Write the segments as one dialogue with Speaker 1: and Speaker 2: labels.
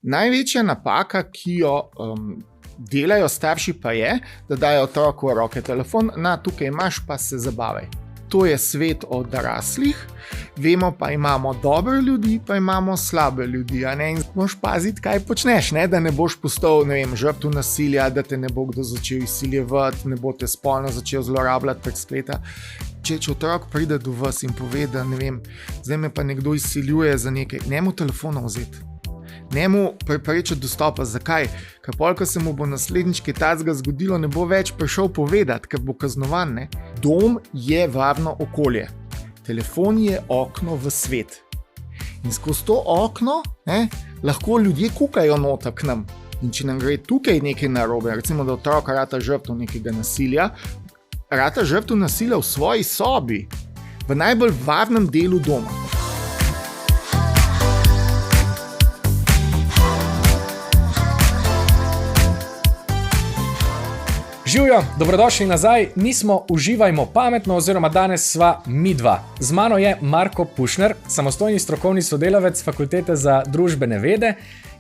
Speaker 1: Največja napaka, ki jo delajo starši, pa je, da dajo otroku v roke telefon, tukaj imaš, pa se zabavaj. To je svet odraslih, vemo pa imamo dobre ljudi, pa imamo slabe ljudi. In moraš paziti, kaj počneš, da ne boš postal, žrtev nasilja, da te ne bo kdo začel izsiljevati, ne bo te spolno začel zlorabljati prek spleta. Če otrok pride do vas in pove, da zdaj me pa nekdo izsiljuje za nekaj, ne mu telefona vzeti. Ne mu preprečiti dostopa. Zakaj? Ker ko se mu bo naslednjič kaj takega zgodilo, ne bo več prišel povedati, ker bo kaznovan. Ne? Dom je varno okolje. Telefon je okno v svet. In skozi to okno lahko ljudje kukajo noter k nam. In če nam gre tukaj nekaj narobe, recimo da otrok rata žrtev nekega nasilja, rata žrtev nasilja v svoji sobi, v najbolj varnem delu doma.
Speaker 2: Živjo, dobrodošli nazaj, mi smo Uživajmo pametno oziroma danes sva mi dva. Z mano je Marko Pušner, samostojni strokovni sodelavec Fakultete za družbene vede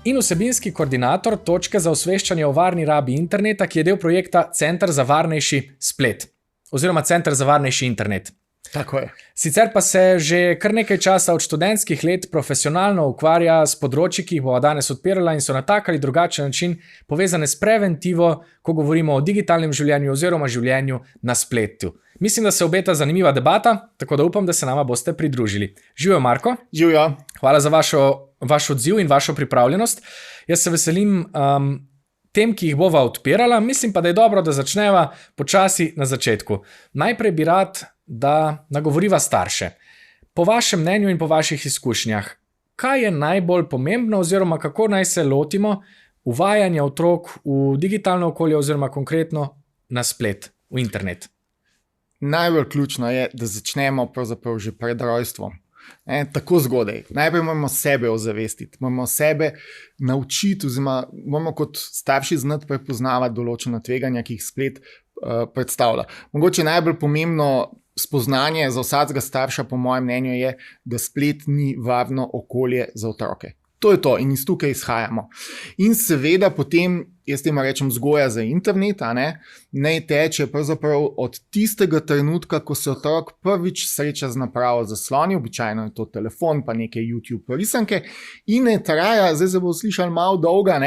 Speaker 2: in vsebinski koordinator točke za osveščanje o varni rabi interneta, ki je del projekta Center za varnejši splet oziroma Center za varnejši internet.
Speaker 1: Tako je.
Speaker 2: Sicer pa se že kar nekaj časa od študentskih let profesionalno ukvarja s področji, ki jih bova danes odpirala in so na tak ali drugačen način povezane s preventivo, ko govorimo o digitalnem življenju oziroma življenju na spletu. Mislim, da se obeta zanimiva debata, tako da upam, da se nama boste pridružili. Živjo, Marko.
Speaker 1: Živjo.
Speaker 2: Hvala za vaš odziv in vašo pripravljenost. Jaz se veselim tem, ki jih bova odpirala, mislim pa, da je dobro, da začneva počasi na začetku. Najprej bi rad, da nagovoriva starše. Po vašem mnenju in po vaših izkušnjah, kaj je najbolj pomembno oziroma kako naj se lotimo uvajanja otrok v digitalno okolje oziroma konkretno na splet, v internet?
Speaker 1: Najbolj ključno je, da začnemo pravzaprav že pred rojstvom. Tako zgodaj. Najprej moramo sebe ozavestiti, moramo sebe naučiti, oziroma moramo kot starši znati prepoznavati določena tveganja, ki jih splet predstavlja. Mogoče najbolj pomembno spoznanje za vsakega starša, po mojem mnenju, je, da splet ni varno okolje za otroke. To je to in iz tukaj izhajamo. In seveda potem, jaz temu rečem vzgoja za internet, naj teče pravzaprav od tistega trenutka, ko se otrok prvič sreča z napravo zasloni, običajno je to telefon, pa neke YouTube risanke, in ne traja, zdaj se bo slišal malo dolga,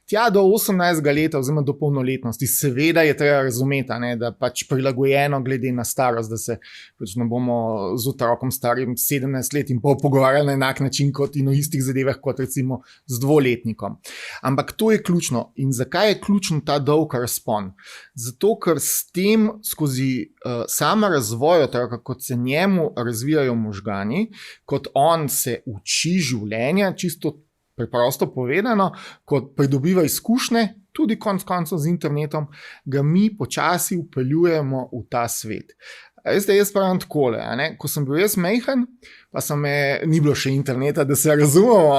Speaker 1: tja do 18. leta oziroma do polnoletnosti. Seveda je treba razumeti, da pač prilagojeno glede na starost, da se pač ne bomo z otrokom starim 17 let in pol pogovarjali na enak način kot in o istih zadevah kot recimo z dvoletnikom. Ampak to je ključno. In zakaj je ključen ta dolg razpon? Zato, ker s tem skozi sama razvoj otroka, kot se njemu razvijajo možgani, kot on se uči življenja, čisto preprosto povedano, kot pridobiva izkušnje, tudi konec koncev z internetom, ga mi počasi vpeljujemo v ta svet. Jaz pravim takole, ko sem bil jaz majhen, pa ni bilo še interneta, da se razumemo,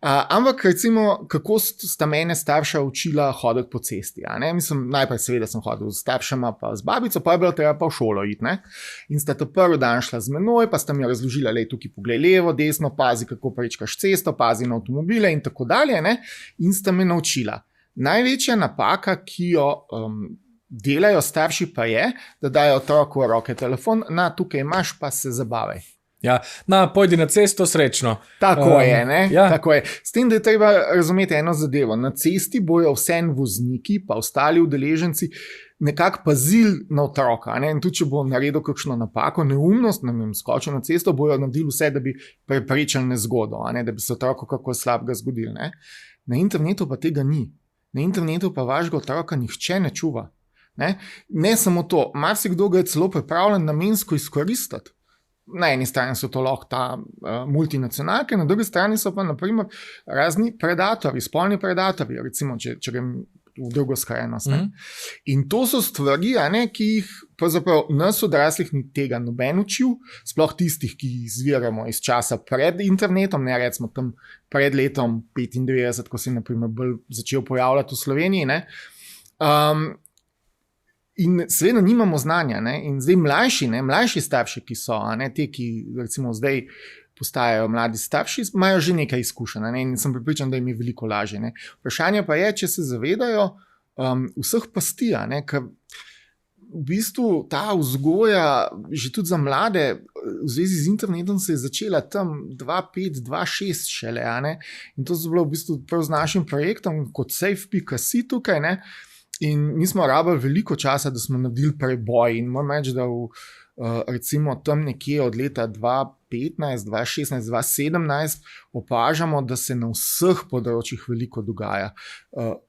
Speaker 1: ampak recimo, kako sta mene starša učila hoditi po cesti. Mislim, najprej seveda sem hodil z staršema, pa z babico, pa je bilo treba pa v šolo iti. In sta ta prvi dan šla z menoj, pa sta mi razložila, lej, tukaj poglej levo, desno, pazi, kako prečkaš cesto, pazi na avtomobile in tako dalje. In sta me naučila. Največja napaka, ki jo delajo starši, pa je, da dajo otroku v roke telefon, tukaj imaš, pa se zabavaj.
Speaker 2: Ja, pojdi na cesto srečno.
Speaker 1: Tako je,
Speaker 2: ja.
Speaker 1: Tako je. S tem, da je treba razumeti eno zadevo. Na cesti bojo vsem vozniki, pa ostali udeleženci, nekako pazili na otroka. In tudi, če bo naredil kakšno napako, neumnost, skočil na cesto, bojo naredili vse, da bi preprečili nezgodo, da bi se otroku kako slabega zgodilo. Na internetu pa tega ni. Na internetu pa vašega otroka nihče ne čuva. Ne samo to, marsikdo ga je celo pripravljen namensko izkoristiti. Na eni strani so to lahko ta multinacionalke, na drugi strani so pa naprimer razni predatorji, spolni predatorji, recimo, če grem v drugo skrajnost. In to so stvari, ki jih pravzaprav nas odraslih ni tega noben učil, sploh tistih, ki izviramo iz časa pred internetom, recimo tam pred letom 95, ko se je naprimer bolj začel pojavljati v Sloveniji. In seveda nimamo znanja, in zdaj mlajši starši, ki so, te, ki recimo zdaj postajajo mladi starši, imajo že nekaj izkušenj, ne? In sem prepričan, da jim je veliko lažje. Ne? Vprašanje pa je, če se zavedajo vseh pasti, ker v bistvu ta vzgoja, že tudi za mlade, v zvezi z internetom se je začela tam 2005, 2006 šele, in to je bilo v bistvu prav z našim projektom kot safe.si tukaj, ne? In mi smo rabili veliko časa, da smo naredili preboj in moram reči, da recimo tam nekje od leta 2015, 2016, 2017 opažamo, da se na vseh področjih veliko dogaja,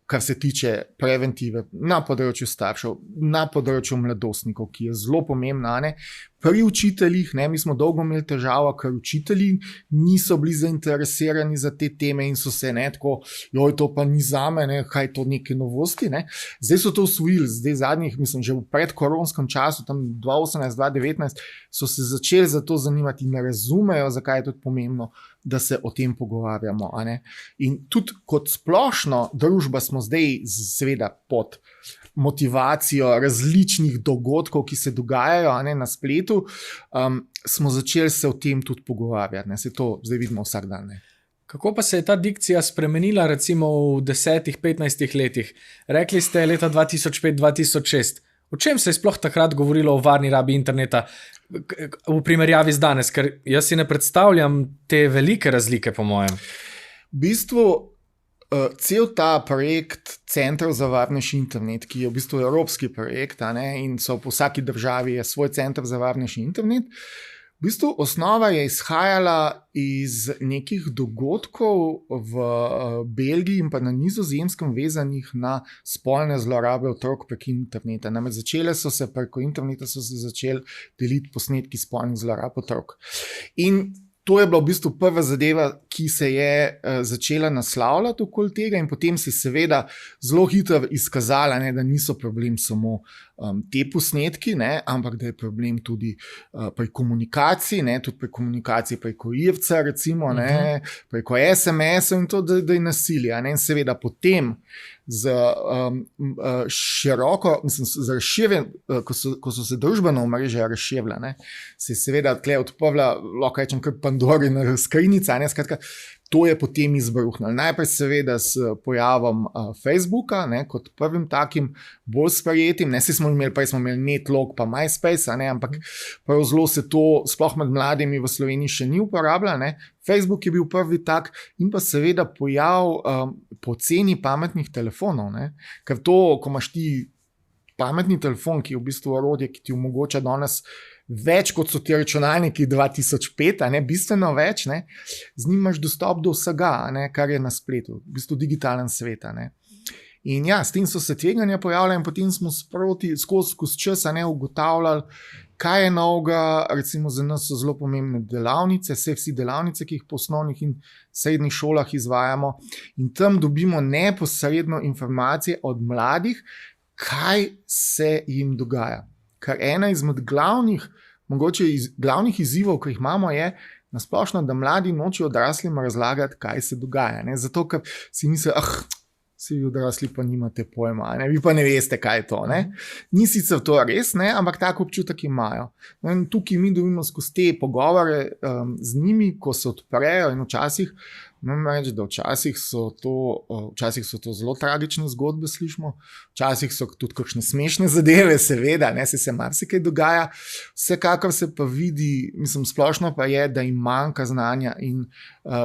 Speaker 1: kar se tiče preventive na področju staršev, na področju mladostnikov, ki je zelo pomembna, ne? Pri učiteljih, ne? Mi smo dolgo imeli težavo, ker učitelji niso bili zainteresirani za te teme in so se tako, joj, to pa ni zame, ne? Kaj to neke novosti, ne? Zdaj so to usvojili, zdaj zadnjih, mislim, že v predkoronskem času, tam 2018, 2019, so se začeli za to zanimati in ne razumejo, zakaj je to pomembno, da se o tem pogovarjamo. In tudi kot splošno družba smo zdaj seveda pod motivacijo različnih dogodkov, ki se dogajajo na spletu, smo začeli se o tem tudi pogovarjati. Se to zdaj vidimo vsak dan.
Speaker 2: Kako pa se je ta dikcija spremenila recimo v 10-15 letih? Rekli ste leta 2005-2006. O čem se je sploh takrat govorilo o varni rabi interneta v primerjavi z danes? Ker jaz si ne predstavljam te velike razlike, po mojem.
Speaker 1: V bistvu cel ta projekt Centrov za varnejši internet, ki je v bistvu evropski projekt, in so po vsaki državi je svoj center za varnejši internet, v bistvu osnova je izhajala iz nekih dogodkov v Belgiji in pa na Nizozemskem vezanih na spolne zlorabe otrok prek interneta. Namreč preko interneta so se začeli deliti posnetki spolnih zlorab otrok. In to je bila v bistvu prva zadeva, ki se je začela naslavljati okoli tega in potem se seveda zelo hitro izkazala, da niso problem samo te posnetki, ampak da je problem tudi pri komunikaciji, tudi pri komunikaciji preko IRC-a, recimo, preko SMS-ov in to, da je nasilje. In seveda potem z široko, z razširjen, ko so se družbena omrežja razširila, se je seveda tle odprla, lahko rečem, kar Pandorina skrinjica, skratka, to je potem izbruhnilo. Najprej seveda s pojavom Facebooka, kot prvim takim bolj sprejetim, prej smo imeli Netlog pa MySpace, ampak prav zelo se to sploh med mladimi v Sloveniji še ni uporabljalo. Facebook je bil prvi tak in pa seveda pojav poceni pametnih telefonov, ker to, ko imaš ti pametni telefon, ki je v bistvu orodje, ki ti omogoča danes več kot so ti računalniki 2005, bistveno več, z njim imaš dostop do vsega, kar je na spletu, v bistvu digitalen svet. In ja, s tem so se tveganja pojavljala in potem smo skozi čas ugotavljali, kaj je novega. Recimo za nas so zelo pomembne delavnice, vsi delavnice, ki jih po osnovnih in srednjih šolah izvajamo, in tam dobimo neposredno informacije od mladih, kaj se jim dogaja. Ker ena izmed glavnih izzivov, ki jih imamo, je nasplošno, da mladi nočejo odraslim razlagati, kaj se dogaja. Zato, ker si mislijo, si vi odrasli pa nimate pojma, vi pa ne veste, kaj je to. Ni sicer to res, ampak tak občutek imajo. In tukaj mi dobimo skozi te pogovore z njimi, ko se odprejo in včasih, moram reči, da včasih so to zelo tragične zgodbe, slišimo, včasih so tudi kakšne smešne zadeve, seveda, se marsikaj dogaja, vsekakor se pa vidi, splošno pa je, da jim manjka znanja in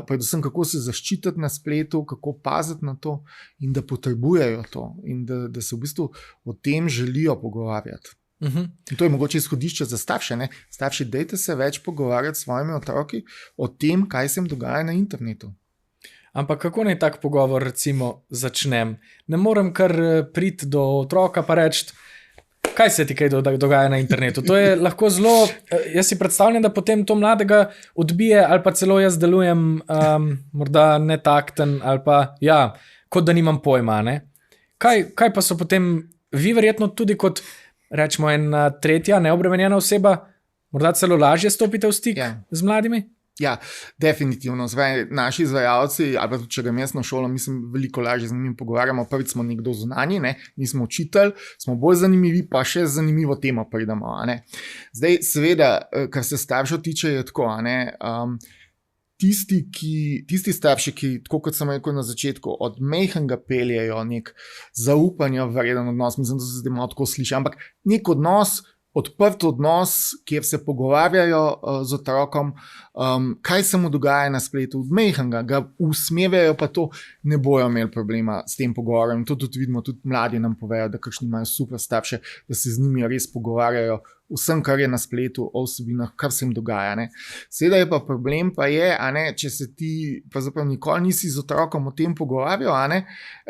Speaker 1: predvsem kako se zaščititi na spletu, kako paziti na to in da potrebujejo to in da se v bistvu o tem želijo pogovarjati. In to je mogoče izhodišče za starše. Starši, dajte se več pogovarjati s svojimi otroki o tem, kaj se jim dogaja na internetu.
Speaker 2: Ampak kako naj tak pogovor recimo začnem? Ne morem kar priti do otroka pa reči, kaj se ti kaj dogaja na internetu. To je lahko zelo, jaz si predstavljam, da potem to mladega odbije ali pa celo jaz delujem morda netakten ali pa kot da nimam pojma. Kaj pa so potem vi verjetno tudi kot rečemo ena tretja neobremenjena oseba, morda celo lažje stopite v stik z mladimi?
Speaker 1: Ja, definitivno. Naši izvajalci, ali pa tudi če grem jaz na šolo, mislim, veliko lažje z njimi pogovarjamo. Prvič smo nekdo zunanji, nismo učitelj, smo bolj zanimivi, pa še zanimivo temo pridemo. Zdaj, seveda, kar se staršev tiče, je tako. tisti starši, ki, tako kot sem rekel na začetku, od majhnega peljejo nek zaupanja vreden odnos, mislim, da se zdaj malo tako sliši, ampak nek odnos, odprt odnos, kjer se pogovarjajo z otrokom, kaj se mu dogaja na spletu, od majhnega, ga usmerjajo, pa to ne bojo imeli problema s tem pogovorom. To tudi vidimo, tudi mladi nam povejo, da kakšni imajo super starše, da se z njimi res pogovarjajo vsem, kar je na spletu, o vsebinah, kar se jim dogaja. Ne. Seveda je pa problem, pa je, če se ti pravzaprav nikoli nisi z otrokom o tem pogovarjal,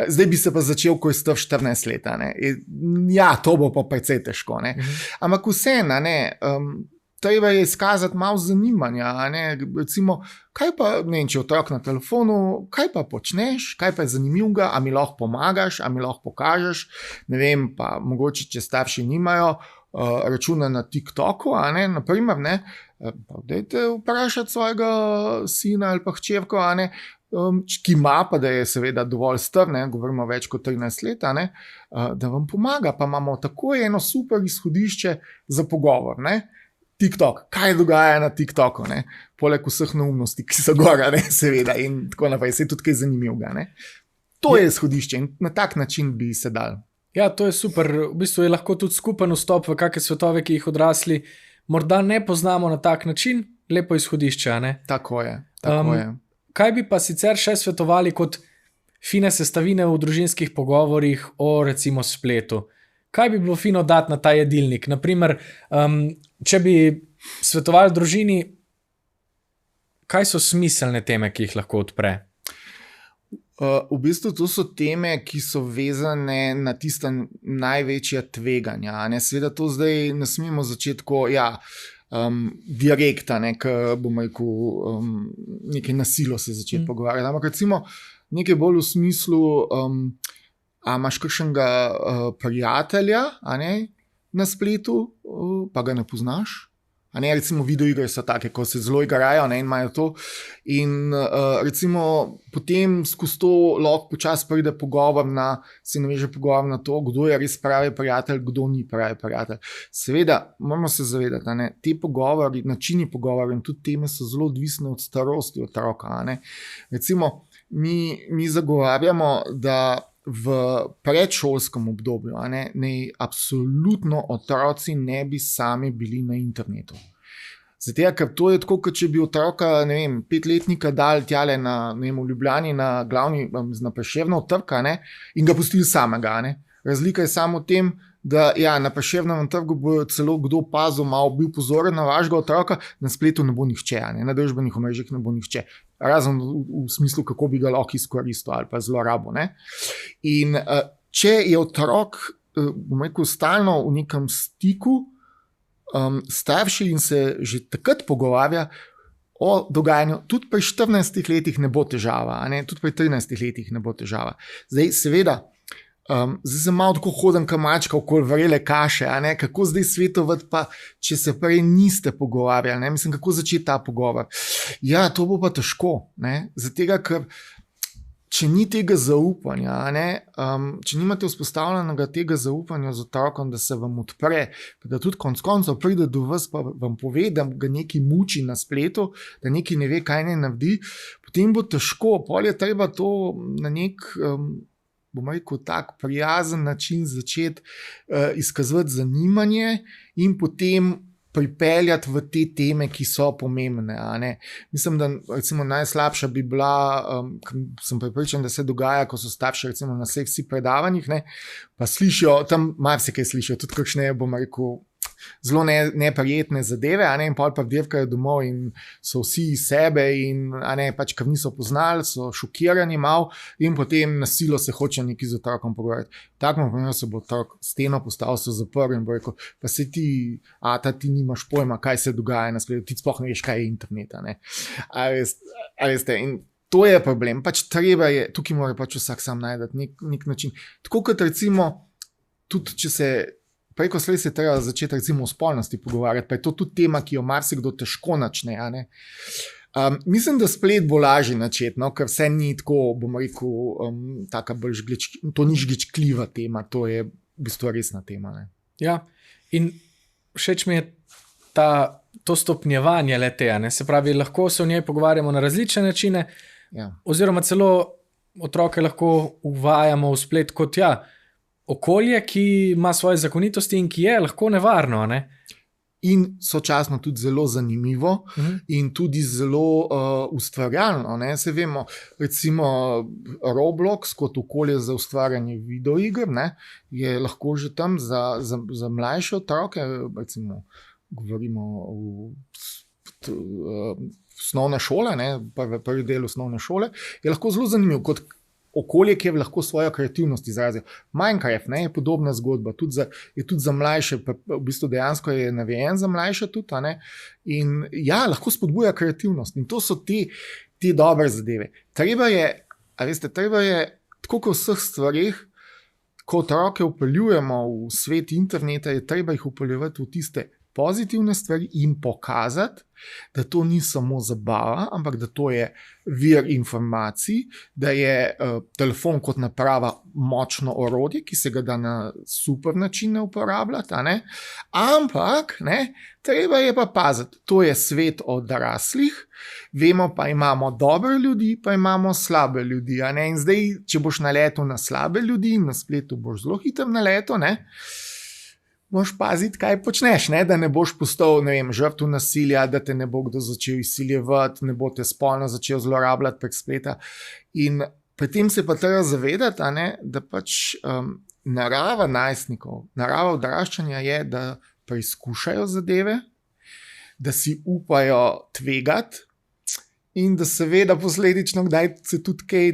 Speaker 1: zdaj bi se pa začel, ko je star 14 let. Ja, to bo pa precej težko. Ampak vseeno, treba je izkazati malo zanimanja. Recimo, kaj pa, ne vem, če je otrok na telefonu, kaj pa počneš, kaj pa je zanimivega, a mi lahko pomagaš, a mi lahko pokažeš, ne vem, pa mogoče, če starši nimajo računa na TikToku, naprimer, dajte vprašati svojega sina ali pa hčerko, ki ima, pa da je seveda dovolj star, govorimo več kot 13 let, da vam pomaga, pa imamo tako eno super izhodišče za pogovor. TikTok, kaj dogaja na TikToku, poleg vseh neumnosti, ki so gora, seveda, in tako naprej, se je tudi kaj zanimivega. To je izhodišče in na tak način bi se dal.
Speaker 2: Ja, to je super. V bistvu je lahko tudi skupen vstop v kakšne svetove, ki jih odrasli morda ne poznamo na tak način, lepo izhodišče, ne?
Speaker 1: Tako je.
Speaker 2: Kaj bi pa sicer še svetovali kot fine sestavine v družinskih pogovorih o recimo spletu? Kaj bi bilo fino dati na ta jedilnik? Naprimer, če bi svetovali družini, kaj so smiselne teme, ki jih lahko odpre?
Speaker 1: V bistvu to so teme, ki so vezane na tista največja tveganja. Seveda to zdaj ne smemo začeti tako, direkta, bomo rekel, nekaj nasilo se začeti pogovarjati. Ampak recimo nekaj bolj v smislu, a imaš kakšnega prijatelja na spletu, pa ga ne poznaš? Recimo videoigre so take, ko se zelo igrajo in imajo to. In recimo potem skozi to lahko počasi pride pogovor se naveže pogovor na to, kdo je res pravi prijatelj, kdo ni pravi prijatelj. Seveda, moramo se zavedati, te pogovori, načini pogovora in tudi teme so zelo odvisne od starosti otroka. Recimo, mi zagovarjamo, da v predšolskem obdobju absolutno otroci ne bi sami bili na internetu. Zato, ker to je tako, kot če bi otroka, 5-letnika dali tjale v Ljubljani na glavni, na Prešernov trg, in ga pustili samega. Razlika je samo v tem, da na Prešernovem trgu bo celo kdo pazil, malo bil pozoren na vašega otroka, na spletu ne bo nihče, na družbenih omrežjih ne bo nihče. Razen v smislu, kako bi ga lahko izkoristil ali pa zlorabo. In če je otrok, bom rekel, stalno v nekem stiku, starši in se že takrat pogovarja o dogajanju, tudi pri 14 letih ne bo težava, tudi pri 13 letih ne bo težava. Zdaj, seveda, zdaj sem malo tako hoden kamačka okoli vrele kaše, kako zdaj svetovati pa, če se prej niste pogovarjali, mislim, kako začeti ta pogovor. Ja, to bo pa težko, zato, ker če ni tega zaupanja, če nimate vzpostavljenega tega zaupanja z otrokom, da se vam odpre, da tudi konec koncev pride do vas, pa vam pove, da ga nekaj muči na spletu, da nekaj ne ve, kaj ne naredi, potem bo težko, pol je treba to na nek, bom rekel, tak prijazen način začeti izkazovati zanimanje in potem pripeljati v te teme, ki so pomembne. Mislim, da recimo najslabša bi bila, sem prepričan, da se dogaja, ko so starši recimo na vseh predavanjih, pa slišijo, tam marsikaj slišijo, tudi kakšne, bom rekel, zelo neprijetne zadeve, in pol pa vdevkajo domov in so vsi iz sebe in pač, ker niso poznali, so šokirani malo in potem na silo se hoče nekaj z otrokom pogovarjati. Tako pomeni, se bo otrok steno postavil, se zaprl in bo rekel, pa se ti nimaš pojma, kaj se dogaja na spletu, ti sploh ne veš, kaj je internet. A veste, in to je problem. Pač treba je, tukaj mora pač vsak sam najdati nek način. Tako kot recimo, tudi če se preko slej se treba začeti recimo o spolnosti pogovarjati, pa je to tudi tema, ki jo marsikdo težko načne. Mislim, da splet bo lažje načeti, ker vse ni tako, bom rekel, taka bolj to ni žgečkljiva tema, to je v bistvu resna tema.
Speaker 2: Ja, in všeč mi je ta to stopnjevanje le-te, se pravi, lahko se o njej pogovarjamo na različne načine, oziroma celo otroke lahko uvajamo v splet kot okolje, ki ima svoje zakonitosti in ki je lahko nevarno.
Speaker 1: In sočasno tudi zelo zanimivo, in tudi zelo ustvarjalno. Se vemo, recimo Roblox kot okolje za ustvarjanje videoiger je lahko že tam za mlajše otroke, recimo govorimo o osnovne šole, prvi del osnovne šole, je lahko zelo zanimiv kot okolje, ki je lahko svojo kreativnost izrazil. Minecraft je podobna zgodba, je tudi za mlajše, v bistvu dejansko je narejen za mlajše tudi. In lahko spodbuja kreativnost. In to so te dobre zadeve. Treba je, tako kot v vseh stvarih, ko otroke vpeljujemo v svet interneta, je treba jih vpeljevati v tiste pozitivne stvari in pokazati, da to ni samo zabava, ampak da to je vir informacij, da je telefon kot naprava močno orodje, ki se ga da na super načine uporabljati, ampak treba je pa paziti, to je svet odraslih, vemo pa imamo dobre ljudi, pa imamo slabe ljudi, in zdaj, če boš naletel na slabe ljudi, na spletu boš zelo hitro naletel, moraš paziti, kaj počneš, da ne boš postal, žrtev nasilja, da te ne bo kdo začel izsiljevati, ne bo te spolno začel zlorabljati prek spleta. In pri tem se pa treba zavedati, da pač narava najstnikov, narava odraščanja je, da preizkušajo zadeve, da si upajo tvegati, in da seveda posledično kdaj se tudi kaj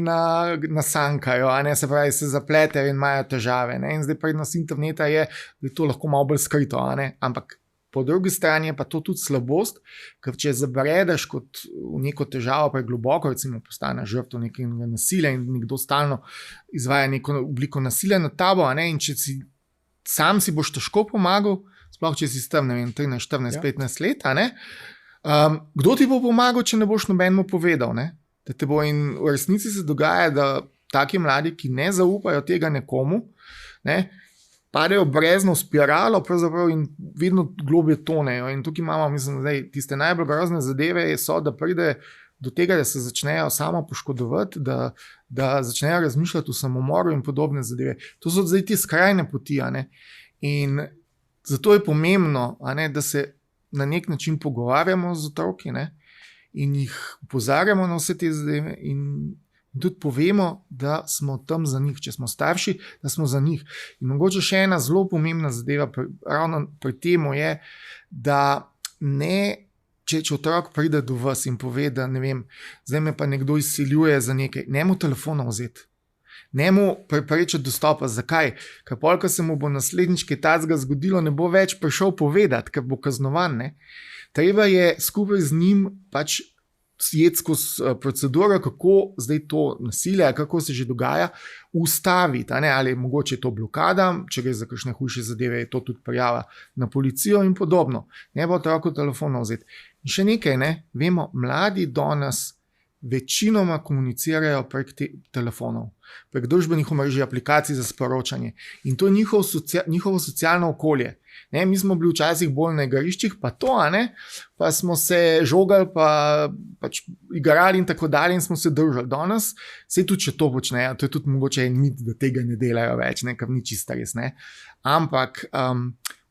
Speaker 1: nasankajo, se pravi, se zapletejo in imajo težave. In zdaj prednost interneta je, da je to lahko malo bolj skrito, ampak po drugi strani je pa to tudi slabost, ker če zabredeš kot v neko težavo pregloboko, recimo postaneš žrtev nekega nasilja in nekdo stalno izvaja neko obliko nasilja nad tabo, in če sam si boš težko pomagal, sploh če si tam 13, 14, 15 let, kdo ti bo pomagal, če ne boš nobenemu povedal? Da te bo, in v resnici se dogaja, da taki mladi, ki ne zaupajo tega nekomu, padejo brezno v spiralo in vedno globje tonejo. In tukaj imamo, mislim, da tiste najbolj grozne zadeve so, da pride do tega, da se začnejo samo poškodovati, da začnejo razmišljati o samomoru in podobne zadeve. To so zdaj te skrajne poti. In zato je pomembno, da se na nek način pogovarjamo z otroki in jih opozarjamo na vse te zadeve in tudi povemo, da smo tam za njih, če smo starši, da smo za njih. In mogoče še ena zelo pomembna zadeva ravno pri temu je, da če otrok pride do vas in pove, da zdaj me pa nekdo izsiljuje za nekaj, ne mu telefona vzeti. Ne mu preprečiti dostopa. Zakaj? Ker ko se mu bo naslednjič kaj takega zgodilo, ne bo več prišel povedati, ker bo kaznovan. Treba je skupaj z njim pač sjeti skozi proceduro, kako zdaj to nasilje, kako se že dogaja, ustaviti. Ali mogoče je to blokada, če gre za kakšne hujše zadeve, je to tudi prijava na policijo in podobno. Ne bo otroku telefona vzeti. In še nekaj, vemo, mladi danes večinoma komunicirajo prek telefonov, prek družbenih omrežij, aplikacij za sporočanje. In to je njihovo socialno okolje. Mi smo bili včasih bolj na igriščih, pa to, pa smo se žogali, pa pač igrali in tako dalje in smo se držali. Danes se tudi, če to počnejo, to je tudi mogoče en mit, da tega ne delajo več, ker ni čisto res. Ampak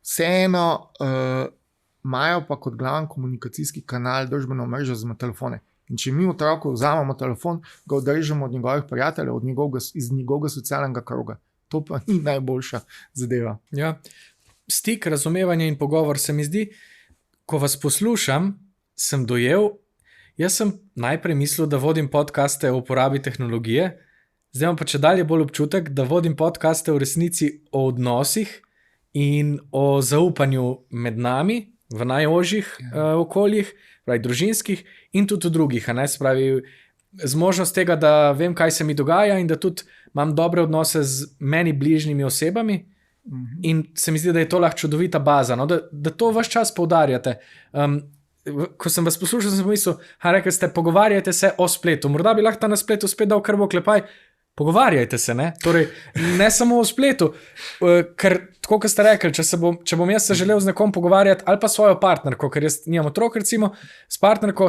Speaker 1: vseeno imajo pa kot glavni komunikacijski kanal družbeno omrežje oziroma telefone. In če mi otroku vzamemo telefon, ga odrežemo od njegovih prijateljev, iz njegovega socialnega kroga. To pa ni najboljša zadeva.
Speaker 2: Ja. Stik, razumevanje in pogovor se mi zdi, ko vas poslušam, sem dojel, jaz sem najprej mislil, da vodim podcaste o uporabi tehnologije, zdaj imam pa če dalje bolj občutek, da vodim podcaste v resnici o odnosih in o zaupanju med nami v najožjih okoljih, pravi družinskih in tudi v drugih, spravi z možnost tega, da vem, kaj se mi dogaja in da tudi imam dobre odnose z meni bližnjimi osebami in se mi zdi, da je to lahko čudovita baza, da to vaš čas poudarjate. Ko sem vas poslušal, sem pomislil, rekli ste, pogovarjajte se o spletu, morda bi lahko na spletu spet dal kar v oklepaj, pogovarjajte se, ne? Torej, ne samo v spletu, ker tako, kot ste rekli, če bom jaz se želel z nekom pogovarjati, ali pa svojo partnerko, ker jaz nimam otrok, recimo, s partnerko,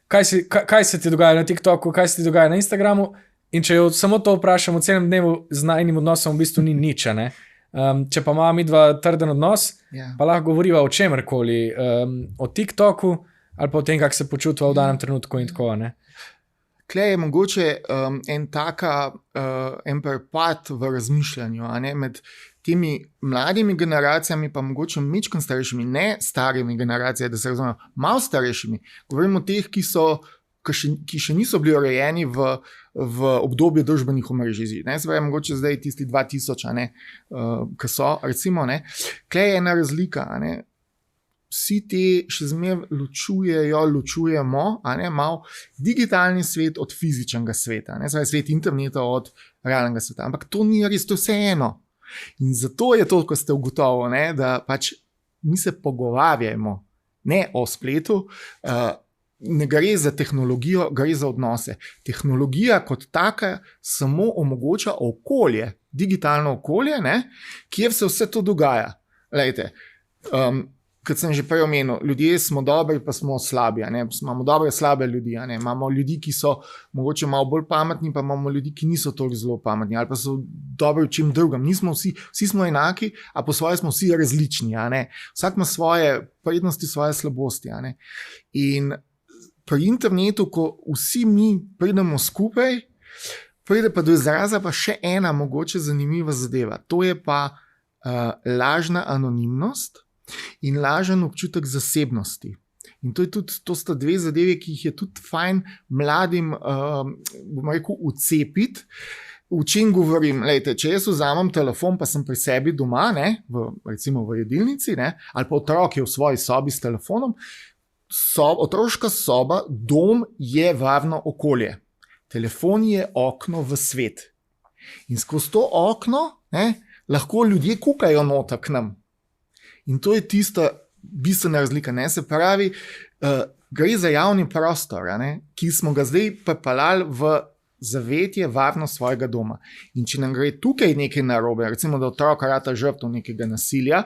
Speaker 2: kaj se ti dogaja na TikToku, kaj se ti dogaja na Instagramu, in če jo samo to vprašam v celem dnevu, z najnim odnosom v bistvu ni nič, ne? Če pa imamo midva trden odnos, pa lahko govoriva o čemerkoli, o TikToku, ali pa o tem, kako se počutva v danem trenutku in tako, ne?
Speaker 1: Tlej je mogoče en prepad v razmišljanju, a ne, med temi mladimi generacijami, pa mogoče majčkeno starejšimi, ne starimi generacijami, da se razumemo, malo starejšimi. Govorimo o teh, ki še niso bili rojeni v obdobju družbenih omrežij. Zdaj, mogoče zdaj tisti 2000, a ne, ki so, recimo, ne. Tlej je ena razlika, a ne. Vsi te še zmeraj ločujemo, a ne, malo digitalni svet od fizičnega sveta, ne, zdaj svet interneta od realnega sveta, ampak to ni res, to vse eno. In zato je to, ko ste ugotovili, ne, da pač mi se pogovarjamo, ne o spletu, ne gre za tehnologijo, gre za odnose. Tehnologija kot taka samo omogoča okolje, digitalno okolje, ne, kjer se vse to dogaja. Lejte, kot sem že prej omenil, ljudje smo dobri, pa smo slabi. Imamo dobre, slabe ljudi. Imamo ljudi, ki so mogoče malo bolj pametni, pa imamo ljudi, ki niso toliko zelo pametni, ali pa so dobri v čem drugem. Nismo vsi smo enaki, a po svoje smo vsi različni. Vsak ima svoje prednosti, svoje slabosti. In pri internetu, ko vsi mi pridemo skupaj, pride pa do izraza pa še ena mogoče zanimiva zadeva. To je pa lažna anonimnost in lažen občutek zasebnosti. In to sta dve zadeve, ki jih je tudi fajn mladim, bom rekel, vcepiti. V čem govorim? Lejte, če jaz vzamem telefon, pa sem pri sebi doma, ne, recimo v jedilnici, ne, ali pa otrok je v svoji sobi s telefonom, otroška soba, dom je varno okolje. Telefon je okno v svet. In skozi to okno, ne, lahko ljudje kukajo noter k nam. In to je tista bistvena razlika. Ne? Se pravi, gre za javni prostor, ne? Ki smo ga zdaj pripeljali v zavetje, varnost svojega doma. In če nam gre tukaj nekaj narobe, recimo, da otrok rata žrtev nekega nasilja,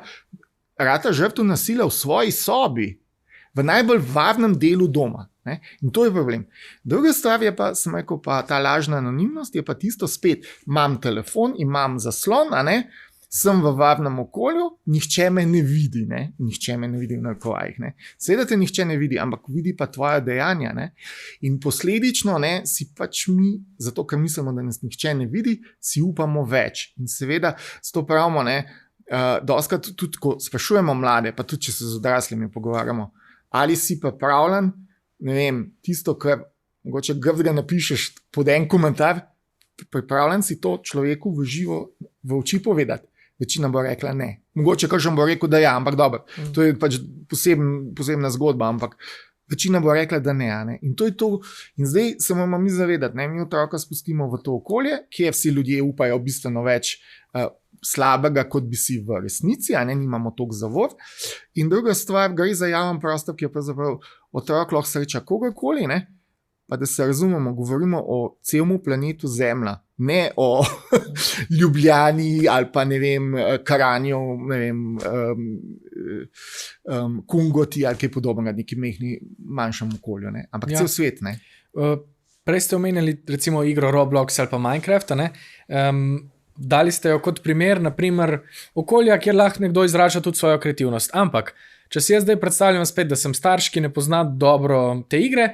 Speaker 1: rata žrtev nasilja v svoji sobi, v najbolj varnem delu doma. Ne? In to je problem. Druga stvar je pa, sem rekel, pa ta lažna anonimnost, je pa tisto spet, imam telefon, imam zaslon, a ne, sem v varnem okolju, nihče me ne vidi, ne? Nihče me ne vidi v narekovajih. Seveda te nihče ne vidi, ampak vidi pa tvoja dejanja. Ne? In posledično, ne, si pač mi, zato ker mislimo, da nas nihče ne vidi, si upamo več. In seveda, s to pravimo, ne, dostakrat tudi, ko sprašujemo mlade, pa tudi, če se z odraslimi pogovarjamo, ali si pripravljen, ne vem, tisto, kar mogoče grdega napišeš pod en komentar, pripravljen si to človeku v živo v oči povedati. Večina bo rekla ne. Mogoče kakšen bo rekel, da ja, ampak dobro. To je pač posebna zgodba, ampak večina bo rekla, da ne. In to je to. In zdaj se moramo mi zavedati, ne? Mi otroka spustimo v to okolje, kjer vsi ljudje upajo bistveno več slabega, kot bi si v resnici, nimamo toliko zavor. In druga stvar, gre za javen prostor, ki je pravzaprav otrok lahko sreča kogarkoli, ne? Pa da se razumemo, govorimo o celemu planetu Zemlja, ne o Ljubljani ali pa ne vem, Karanju, ne vem, Kungoti ali kaj podobnega, neki mehni, manjšem okolju, ne? Ampak cel svet, ne?
Speaker 2: Prej ste omenjali recimo igro Roblox ali pa Minecraft, ne? Dali ste jo kot primer, naprimer, okolja, kjer lahko nekdo izraža tudi svojo kreativnost. Ampak, če si jaz zdaj predstavljam spet, da sem starš, ki ne pozna dobro te igre,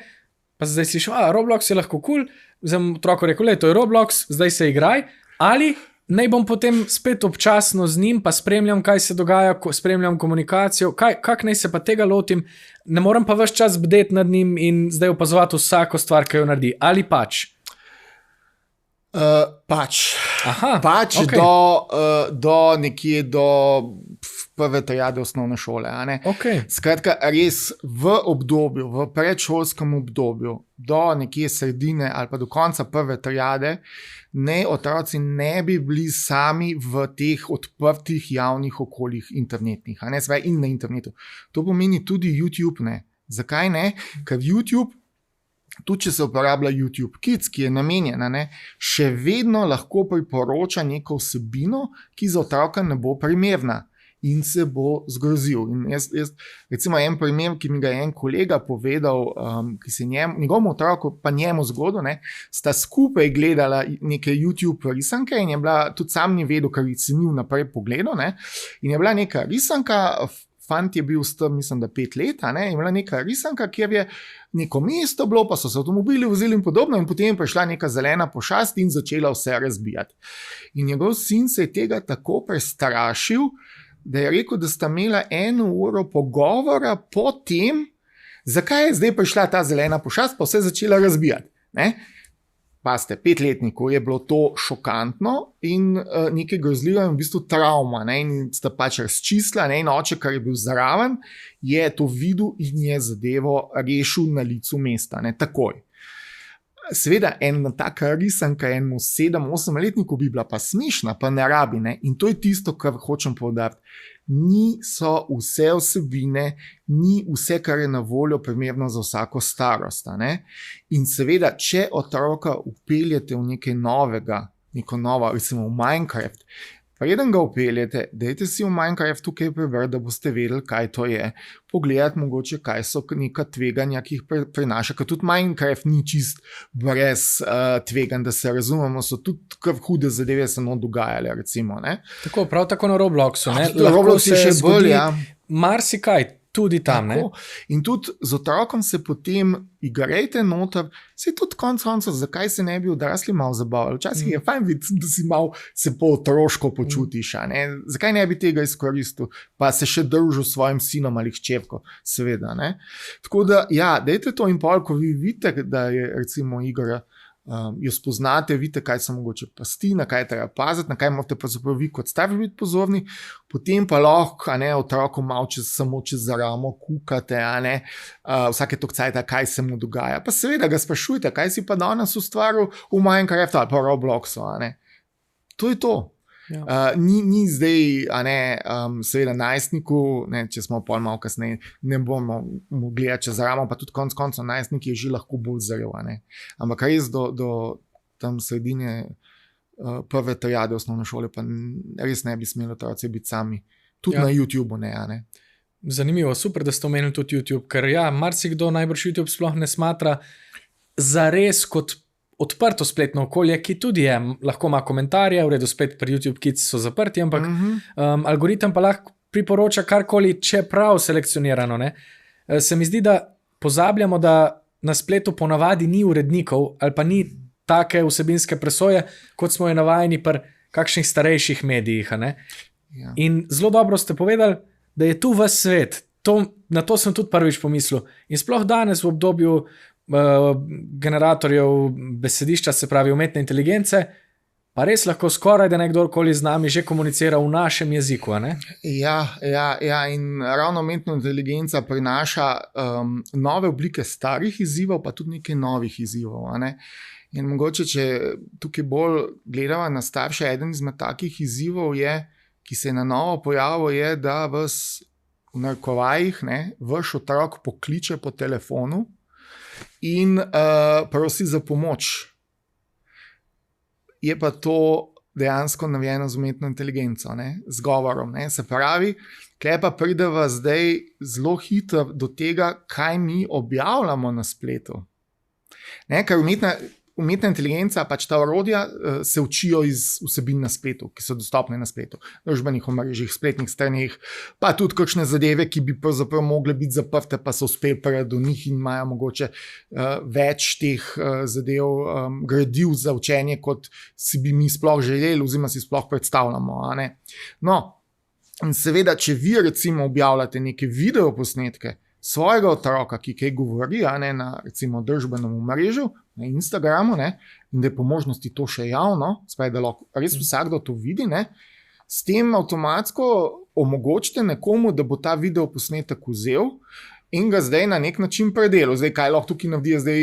Speaker 2: pa zdaj slišim, Roblox je lahko cool, zdaj otroku rekel, to je Roblox, zdaj se igraj, ali naj bom potem spet občasno z njim, pa spremljam, kaj se dogaja, spremljam komunikacijo, kak naj se pa tega lotim, ne morem pa ves čas bdeti nad njim in zdaj opazovati vsako stvar, ki jo naredi, ali pač?
Speaker 1: Pač okay. do nekje do prve triade osnovne šole.
Speaker 2: Okay.
Speaker 1: Skratka, res v obdobju, v predšolskem obdobju, do nekje sredine ali pa do konca prve triade, otroci ne bi bili sami v teh odprtih javnih okoljih internetnih, in na internetu. To pomeni tudi YouTube, ne. Zakaj ne? Ker YouTube tudi če se uporablja YouTube Kids, ki je namenjena, še vedno lahko priporoča neko vsebino, ki za otroka ne bo primerna. In se bo zgrozil. In jaz, recimo, en primer, ki mi ga je en kolega povedal, ki se njegovu otroku, pa njemu zgodil, sta skupaj gledala neke YouTube risanke in je bila, tudi sam ni vedel, ker se ni vnaprej pogledal. In je bila neka risanka, fant je bil star, mislim, da 5 let, in je bila neka risanka, kjer je neko mesto bilo, pa so se avtomobili vozili in podobno, in potem je prišla neka zelena pošast in začela vse razbijati. In njegov sin se je tega tako prestrašil, da je rekel, da sta imela 1 uro pogovora po tem, zakaj je zdaj prišla ta zelena pošast, pa vse začela razbijati. Paste, 5-letniku je bilo to šokantno in nekaj grozljivega, in v bistvu travma. In sta pač razčistila, in oče, kar je bil zraven, je to videl in je zadevo rešil na licu mesta, takoj. Seveda, ena taka risanka enemu 7-8-letniku bi bila pa smešna, pa ne rabi. In to je tisto, kar hočem poudariti. Niso vse vsebine, ni vse, kar je na voljo, primerno za vsako starost. In seveda, če otroka upeljete v nekaj novega, neko novo, recimo v Minecraft, preden ga upeljete, dajte si v Minecraft tukaj prebrati, da boste vedeli, kaj to je. Pogledati mogoče, kaj so neka tveganja, ki jih prinaša, ker tudi Minecraft ni čist brez tveganj, da se razumemo, so tudi kar hude zadeve se dogajale, recimo.
Speaker 2: Tako, prav tako na Robloxu.
Speaker 1: Roblox je še bolj, ja.
Speaker 2: Marsikaj. Tudi tam.
Speaker 1: In tudi z otrokom se potem igrajte noter, se tudi koncev, zakaj se ne bi odrasli malo zabavali. Včasih je fajn videti, da si malo se po otroško počutiš. Zakaj ne bi tega izkoristil, pa se še držal s svojim sinom ali hčerko, seveda. Tako da, ja, dajte to in pol, ko vi vidite, da je recimo igra, jo spoznate, vidite, kaj so mogoče pasti, na kaj treba paziti, na kaj morate pa zapravo vi kot starši biti pozorni, potem pa lahko otrokom malo samo čez ramo kukate, vsake toliko cajta, kaj se mu dogaja. Pa seveda ga sprašujte, kaj si pa danes ustvaril v Minecraftu ali pa Robloxu. To je to. Ja. Ni zdaj, seveda najstniku, če smo pol malo kasneje, ne bomo mogli gledati čez ramo, pa tudi konec najstnik je že lahko bolj zrel. Ampak res do tam sredine prve triade osnovne šole, pa res ne bi smeli otroci biti sami. Tudi na YouTubeu ne.
Speaker 2: Zanimivo, super, da ste omenili tudi YouTube, ker marsikdo najbrž YouTube sploh ne smatra zares kot odprto spletno okolje, ki tudi je, lahko ima komentarje, v redu, spet pri YouTube Kids so zaprti, ampak algoritem pa lahko priporoča karkoli, če prav selekcionirano. Se mi zdi, da pozabljamo, da na spletu ponavadi ni urednikov ali pa ni take vsebinske presoje, kot smo jo navajeni pri kakšnih starejših medijih. Ja. In zelo dobro ste povedali, da je tu ves svet. Na to sem tudi prvič pomislil. In sploh danes v obdobju generatorjev besedišča, se pravi umetne inteligence, pa res lahko skoraj da nekdorkoli z nami že komunicira v našem jeziku.
Speaker 1: Ja, in ravno umetna inteligenca prinaša nove oblike starih izzivov, pa tudi nekaj novih izzivov. In mogoče, če tukaj bolj gledamo na starše, eden izmed takih izzivov je, ki se je na novo pojavil, je, da vas v narekovajih vaš otrok pokliče po telefonu in prosi za pomoč. Je pa to dejansko navijeno z umetno inteligenco, z govorom. Se pravi, tukaj pa prideva zdaj zelo hitro do tega, kaj mi objavljamo na spletu. Ker umetna inteligenca, pač ta orodja, se učijo iz vsebin na spletu, ki so dostopne na spletu, družbenih omrežjih, spletnih straneh, pa tudi kakšne zadeve, ki bi pravzaprav mogle biti zaprte, pa so uspeli priti do njih in imajo mogoče več teh zadev, gradiv za učenje, kot si bi mi sploh želeli, oziroma si sploh predstavljamo. No, in seveda, če vi recimo objavljate neke videoposnetke svojega otroka, ki kaj govori, na recimo družbenem omrežju, na Instagramu, in da je po možnosti to še javno, spaj, da lahko res vsakdo to vidi, s tem avtomatsko omogočite nekomu, da bo ta videoposnetek vzel in ga zdaj na nek način predelal. Zdaj, kaj lahko tukaj naredi, zdaj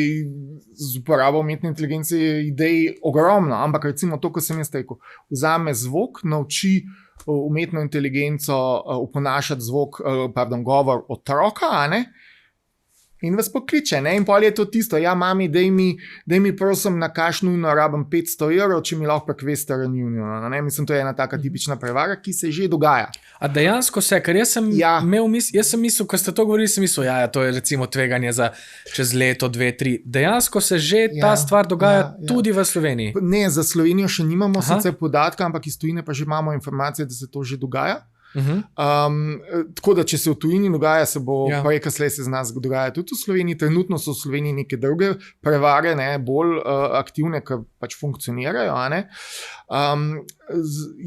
Speaker 1: z uporabo umetne inteligence je idej ogromno, ampak recimo to, ko sem jaz rekel, vzame zvok, nauči umetno inteligenco oponašati govor otroka, In vas pokliče, ne? In pol je to tisto, ja, mami, daj mi prosim na kaš nujno rabim 500 evrov, če mi lahko prek Western Union. Mislim, to je ena taka tipična prevara, ki se že dogaja.
Speaker 2: A dejansko se, ker jaz sem mislil, ko ste to govorili, sem mislil, to je recimo tveganje za čez leto, 2, 3. Dejansko se že ta stvar dogaja tudi v Sloveniji.
Speaker 1: Ne, za Slovenijo še nimamo sicer podatka, ampak iz tujine pa že imamo informacije, da se to že dogaja. Tako da, če se v tujini dogaja, se bo prej kasneje se z nas dogaja tudi v Sloveniji. Trenutno so v Sloveniji neke druge prevare, bolj aktivne, ki pač funkcionirajo.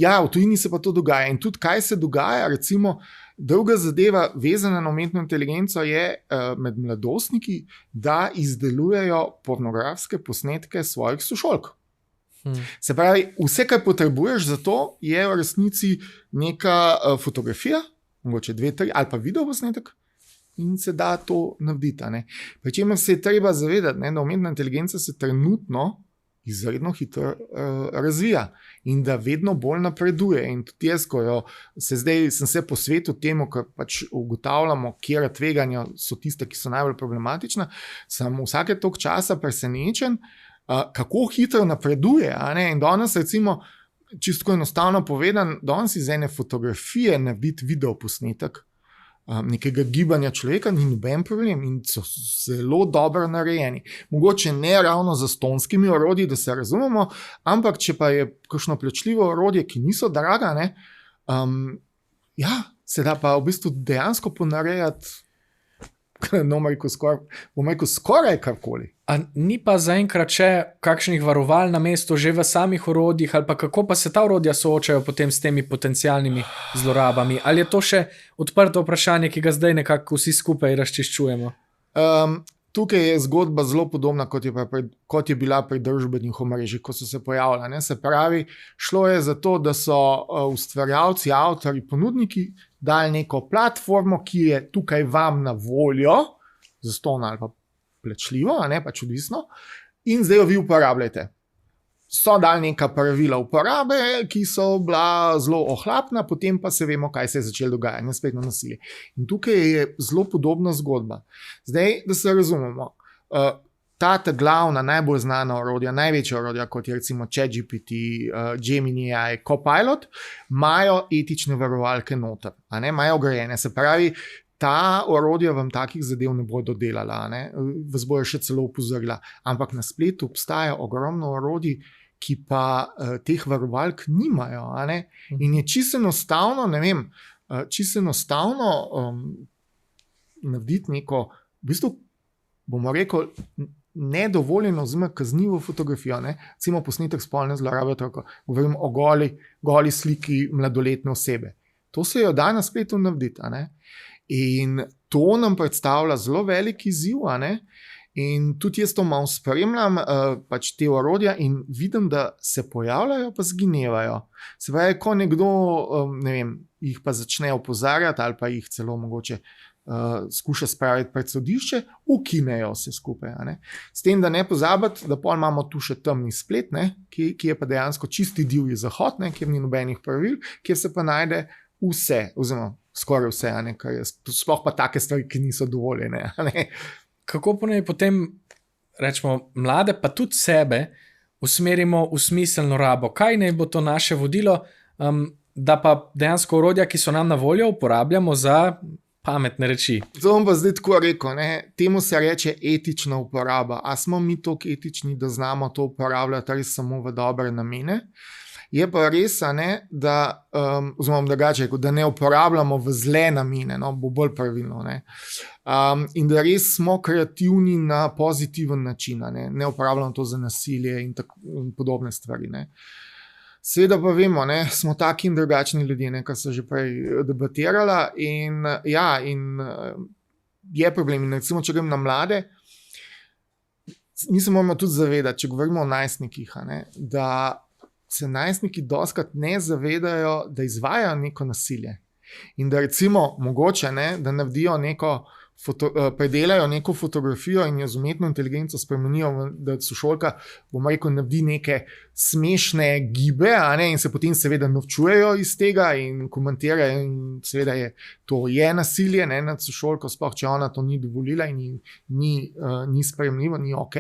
Speaker 1: V tujini se pa to dogaja. In tudi kaj se dogaja, recimo, druga zadeva vezana na umetno inteligenco je med mladostniki, da izdelujejo pornografske posnetke svojih sošolk. Se pravi, vse, kar potrebuješ za to, je v resnici neka fotografija, mogoče 2, 3 ali pa video posnetek in se da to narediti. Pri čemer se je treba zavedati, da umetna inteligenca se trenutno izredno hitro razvija in da vedno bolj napreduje. In tudi jaz, ko sem se posvetil temu, ker pač ugotavljamo, kje tveganja so tiste, ki so najbolj problematična, sem vsake toliko časa presenečen, kako hitro napreduje. In danes, recimo, čisto enostavno povedan, danes iz ene fotografije narediti video posnetek nekega gibanja človeka ni noben problem in so zelo dobro narejeni. Mogoče ne ravno z zastonskimi orodji, da se razumemo, ampak če pa je kakšno plačljivo orodje, ki niso draga, se da pa v bistvu dejansko ponarejati skoraj karkoli.
Speaker 2: A ni pa zaenkrat še kakšnih varoval na mestu, že v samih orodjih, ali pa kako pa se ta orodja soočajo potem s temi potencialnimi zlorabami? Ali je to še odprto vprašanje, ki ga zdaj nekako vsi skupaj razčiščujemo?
Speaker 1: Tukaj je zgodba zelo podobna, kot je bila pri družbenih omrežjih, ko so se pojavljale. Se pravi, šlo je za to, da so ustvarjalci, avtorji, ponudniki dali neko platformo, ki je tukaj vam na voljo, zastonj ali pa plačljivo, pač odvisno, in zdaj jo vi uporabljate. So dali neka pravila uporabe, ki so bila zelo ohlapna, potem pa se vemo, kaj se je začelo dogajati, spletno nasilje. In tukaj je zelo podobna zgodba. Zdaj, da se razumemo, ta glavna, najbolj znana orodja, največja orodja, kot je recimo ChatGPT, Gemini AI, Copilot, imajo etične varovalke noter, imajo grajene. Se pravi, ta orodja vam takih zadev ne bodo delala, vas bojo še celo upozorila. Ampak na spletu obstaja ogromno orodij, ki pa teh varovalk nimajo. In je čisto enostavno, narediti neko, v bistvu bomo rekel, nedovoljeno oziroma kaznivo fotografijo. Recimo posnetek spolne zlorabe otroka. Govorim o goli sliki mladoletne osebe. To se jo da na spletu narediti. In to nam predstavlja zelo velik izziv, in tudi jaz to malo spremljam, pač te orodja in vidim, da se pojavljajo, pa zginevajo. Se pravi, ko nekdo, jih pa začne opozarjati ali pa jih celo mogoče skuša spraviti pred sodišče, ukinejo vse skupaj. S tem, da ne pozabiti, da pol imamo tu še temni splet, ki je pa dejansko čisti divji zahod, kjer ni nobenih pravil, kjer se pa najde vse, oziroma skoraj vse, sploh pa take stvari, ki niso dovoljene.
Speaker 2: Kako potem, rečemo, mlade, pa tudi sebe usmerimo v smiselno rabo? Kaj naj bo to naše vodilo, da pa dejansko orodja, ki so nam na voljo, uporabljamo za pametne reči?
Speaker 1: To bom pa zdaj tako rekel, temu se reče etična uporaba. A smo mi toliko etični, da znamo to uporabljati res samo v dobre namene? Je pa res, da, oziroma drugače, da ne uporabljamo v zle namene, bo bolj pravilno. In da res smo kreativni na pozitiven način, ne uporabljamo to za nasilje in podobne stvari. Seveda pa vemo, smo taki in drugačni ljudje, kar so že prej debatirala, in je problem. In recimo, če grem na mlade, mi se moramo tudi zavedati, če govorimo o najstnikih, da se najstniki dostikrat ne zavedajo, da izvajajo neko nasilje. In da recimo mogoče, da naredijo neko predelajo neko fotografijo in jo z umetno inteligenco spremenijo, da sošolka, bom rekel, naredi neke smešne gibe, in se potem seveda novčujejo iz tega in komentirajo, in seveda to je nasilje, ne, nad sošolko, sploh če ona to ni dovolila in ni sprejemljivo, ni ok.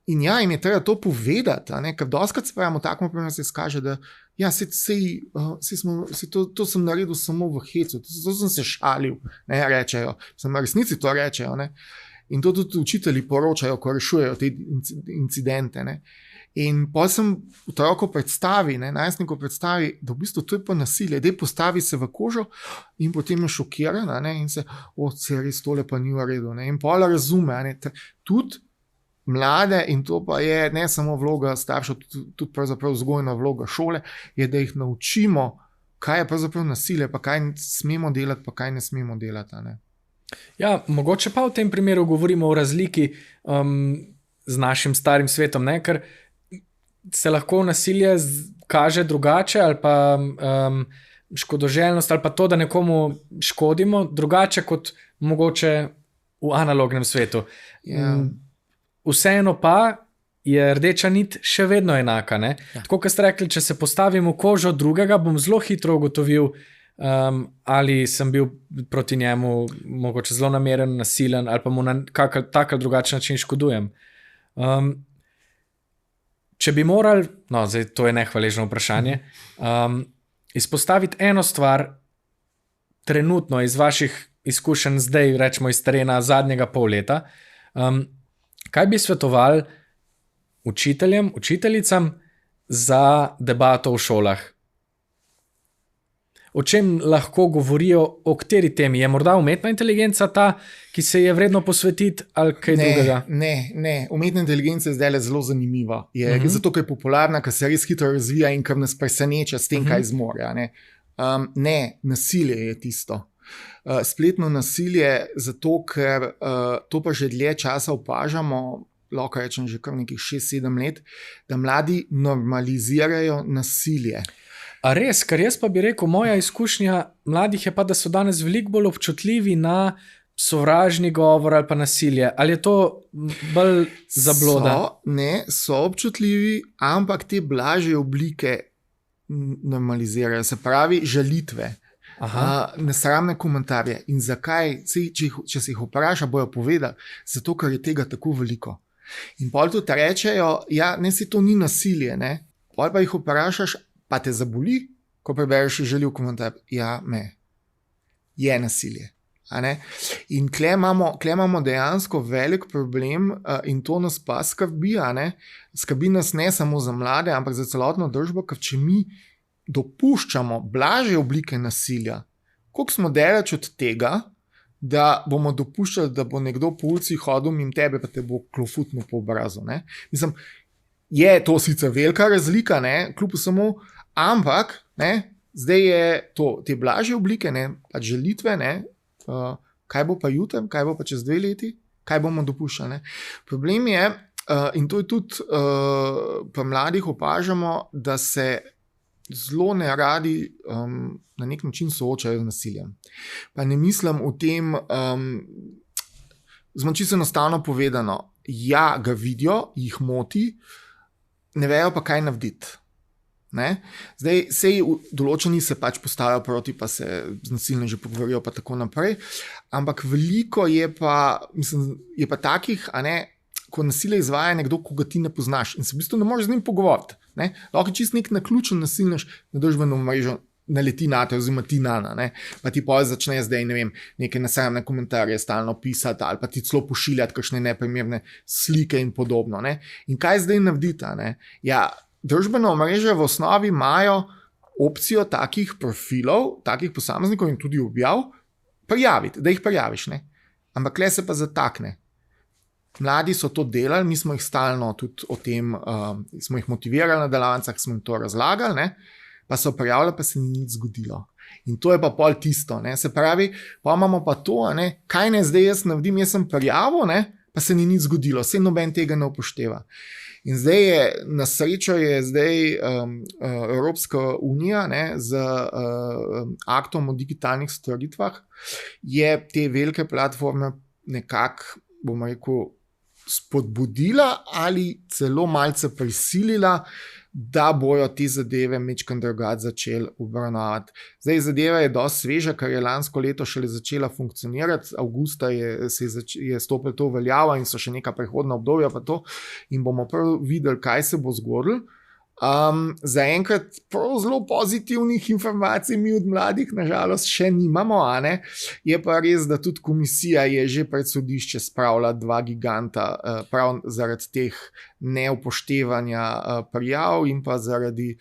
Speaker 1: In jim je treba to povedati, ker dostakrat se pravimo, tako primer se izkaže, da ja, to sem naredil samo v hecu, to sem se šalil, ne, rečejo, v resnici to rečejo, ne. In to tudi učitelji poročajo, ko rešujejo te incidente. Ne. In potem sem otroku predstavi, najstniku predstavi, da v bistvu to je pa nasilje, dej postavi se v kožo in potem je šokirana, ne, in se res tole pa ni v redu. Ne. In potem razume, ne, tudi mlade, in to pa je ne samo vloga staršev, tudi pravzaprav vzgojna vloga šole, je, da jih naučimo, kaj je pravzaprav nasilje, pa kaj smemo delati, pa kaj ne smemo delati. Ne.
Speaker 2: Ja, mogoče pa v tem primeru govorimo o razliki z našim starim svetom, ne? Ker se lahko nasilje kaže drugače ali pa škodoželjnost ali pa to, da nekomu škodimo, drugače kot mogoče v analognem svetu. Ja. Vseeno pa je rdeča nit še vedno enaka. Ja. Tako, kot ste rekli, če se postavim v kožo drugega, bom zelo hitro ugotovil, ali sem bil proti njemu mogoče zelo nameren, nasilen, ali pa mu na tak ali drugačen način škodujem. Če bi morali, zdaj to je nehvaležno vprašanje, izpostaviti eno stvar trenutno iz vaših izkušenj zdaj, rečemo iz terena zadnjega pol leta, kaj bi svetovali učiteljem, učiteljicam za debato v šolah? O čem lahko govorijo, o kateri temi? Je morda umetna inteligenca ta, ki se je vredno posvetiti, ali kaj drugega?
Speaker 1: Ne. Umetna inteligenca je zdaj zelo zanimiva. Zato, ker je popularna, ker se res hitro razvija in ker nas preseneča s tem, kaj zmore. Ne, nasilje je tisto. Spletno nasilje, zato ker to pa že dlje časa opažamo, lahko rečem že kar nekih 6-7 let, da mladi normalizirajo nasilje.
Speaker 2: A res, ker jaz pa bi rekel, moja izkušnja mladih je pa, da so danes veliko bolj občutljivi na sovražni govor ali pa nasilje. Ali je to bolj zabloda?
Speaker 1: So občutljivi, ampak te blažje oblike normalizirajo, se pravi žalitve. Nesramne komentarje. In zakaj? Če se jih vpraša, bojo povedali, zato ker je tega tako veliko. In pol tudi rečejo, ja, ne, si to ni nasilje, ne. Pol pa jih vprašaš, pa te zaboli, ko prebereš žaljiv komentar. Ja, je nasilje. In tle imamo dejansko velik problem in to nas pa skrbi, skrbi nas ne samo za mlade, ampak za celotno družbo, ker če mi dopuščamo blažje oblike nasilja, koliko smo daleč od tega, da bomo dopuščali, da bo nekdo po ulici hodil mimo tebe, pa te bo klofutno po obrazu. Ne? Mislim, je to sicer velika razlika, kljub samo, ampak zdaj je to te blažje oblike, pač žalitve, kaj bo pa jutri, kaj bo pa čez 2 leti, kaj bomo dopuščali. Problem je, in to je tudi pri mladih opažamo, da se zelo neradi na nek način soočajo z nasiljem. Pa ne mislim v tem, čisto enostavno povedano, ja, ga vidijo, jih moti, ne vejo pa kaj narediti. Zdaj, sej določeni se pač postavijo proti, pa se z nasilno že pogovorijo, pa tako naprej, ampak veliko je pa takih, ko nasilje izvaja nekdo, ko ga ti ne poznaš in se v bistvu ne moreš z njim pogovoriti. Lahko je čist nek naključen nasilnež na družbeno mrežo naleti nate oziroma ti nana, pa ti potem začne zdaj, neke nesramne komentarje stalno pisati ali pa ti celo pošiljati kakšne neprimerne slike in podobno. In kaj zdaj narediti? Ja, družbeno mreže v osnovi imajo opcijo takih profilov, takih posameznikov in tudi objav prijaviti, da jih prijaviš. Ampak le se pa zatakne. Mladi so to delali, mi smo jih stalno tudi o tem, smo jih motivirali na delavnicah, smo jim to razlagali, pa so prijavili, pa se ni nič zgodilo. In to je pa pol tisto. Se pravi, pa imamo pa to, kaj zdaj jaz naredim, jaz sem prijavil, pa se ni nič zgodilo, saj noben tega ne upošteva. In zdaj je, na srečo je zdaj Evropska unija, ne, z aktom o digitalnih storitvah, je te velike platforme nekako, bomo rekel, spodbudila ali celo malce prisilila, da bojo te zadeve mečkan drugače začeli obravnavati. Zdaj zadeva je dosti sveža, ker je lansko leto šele začela funkcionirati, avgusta je stopilo to v veljavo in so še neka prehodna obdobja pa to in bomo prvo videli, kaj se bo zgodilo. Zaenkrat prav zelo pozitivnih informacij mi od mladih nažalost še nimamo, a ne? Je pa res, da tudi komisija je že pred sodišče spravila 2 giganta prav zaradi teh neupoštevanja prijav in pa zaradi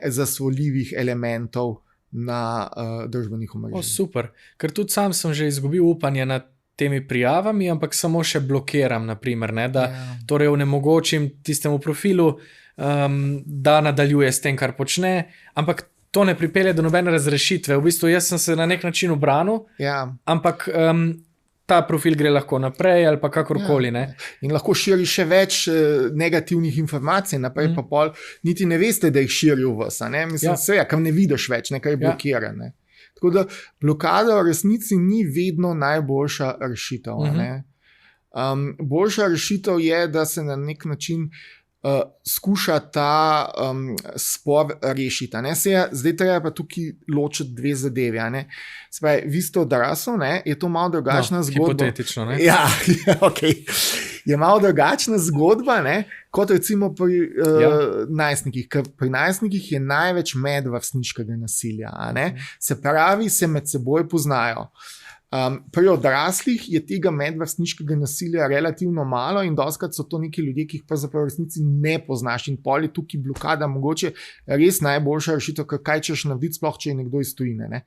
Speaker 1: zasvoljivih elementov na družbenih omrežjih.
Speaker 2: Super, ker tudi sam sem že izgubil upanje nad temi prijavami, ampak samo še blokiram, naprimer, ne, da torej onemogočim tistemu profilu, da nadaljuje s tem, kar počne, ampak to ne pripelje do nobene razrešitve. V bistvu jaz sem se na nek način ubranil, ampak ta profil gre lahko naprej ali pa kakorkoli. Ne?
Speaker 1: In lahko širi še več negativnih informacij, naprej pa pol niti ne veste, da jih širi v vas. Mislim, kam ne vidiš več, nekaj blokira. Ne? Tako da blokada v resnici ni vedno najboljša rešitev. Boljša rešitev je, da se na nek način skuša ta spor rešiti. Zdaj treba pa tukaj ločiti 2 zadevi. Vi ste odrasli, je to malo drugačna zgodba.
Speaker 2: Hipotetično, ne?
Speaker 1: Ja, okay. Je malo drugačna zgodba, kot recimo pri najstnikih. Ker pri najstnikih je največ medvrstniškega nasilja. Se pravi, se med seboj poznajo. Pri odraslih je tega medvrstniškega nasilja relativno malo in dostakrat so to neki ljudje, ki jih pa zapravo v resnici ne poznaš in pol je tukaj blokada mogoče res najboljša rešitev, ker kaj češ narediti, sploh če je nekdo iz tujine.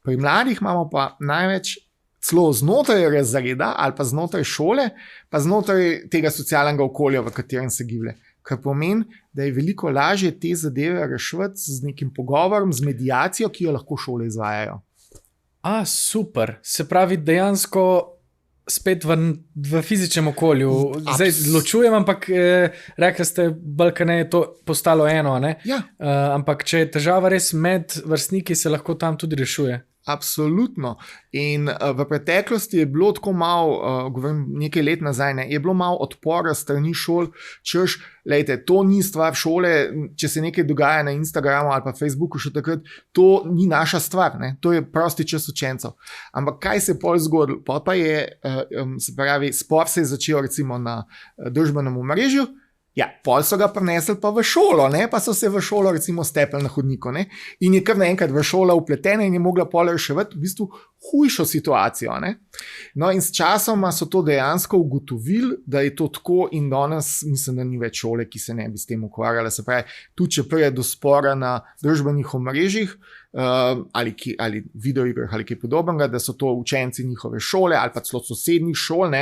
Speaker 1: Pri mladih imamo pa največ celo znotraj razreda ali pa znotraj šole, pa znotraj tega socialnega okolja, v katerem se giblje. Kar pomeni, da je veliko lažje te zadeve reševati z nekim pogovorom, z mediacijo, ki jo lahko šole izvajajo.
Speaker 2: Super. Se pravi, dejansko spet v fizičnem okolju. Zdaj ločujem, ampak rekli ste, balkane je to postalo eno, ne?
Speaker 1: Ja.
Speaker 2: Ampak če je težava res med vrstniki, se lahko tam tudi rešuje.
Speaker 1: Absolutno. In v preteklosti je bilo tako malo, govorim nekaj let nazaj, je bilo malo odpora strani šol, češ, lejte, to ni stvar šole, če se nekaj dogaja na Instagramu ali pa Facebooku še takrat, to ni naša stvar, to je prosti čas učencev. Ampak kaj se je pol zgodilo? Pol pa je, se pravi, spor se je začel recimo na družbenem omrežju, ja, pol so ga prinesli pa v šolo, pa so se v šolo recimo stepli na hodniku, in je kar naenkrat v šola upletena in je mogla pol reševati v bistvu hujšo situacijo. No in s časoma so to dejansko ugotovili, da je to tako in danes mislim, da ni več šole, ki se ne bi s tem ukvarjala. Se pravi, tudi če pride do spora na družbenih omrežjih ali videoigrah ali kaj podobnega, da so to učenci njihove šole ali pa celo sosednjih šol,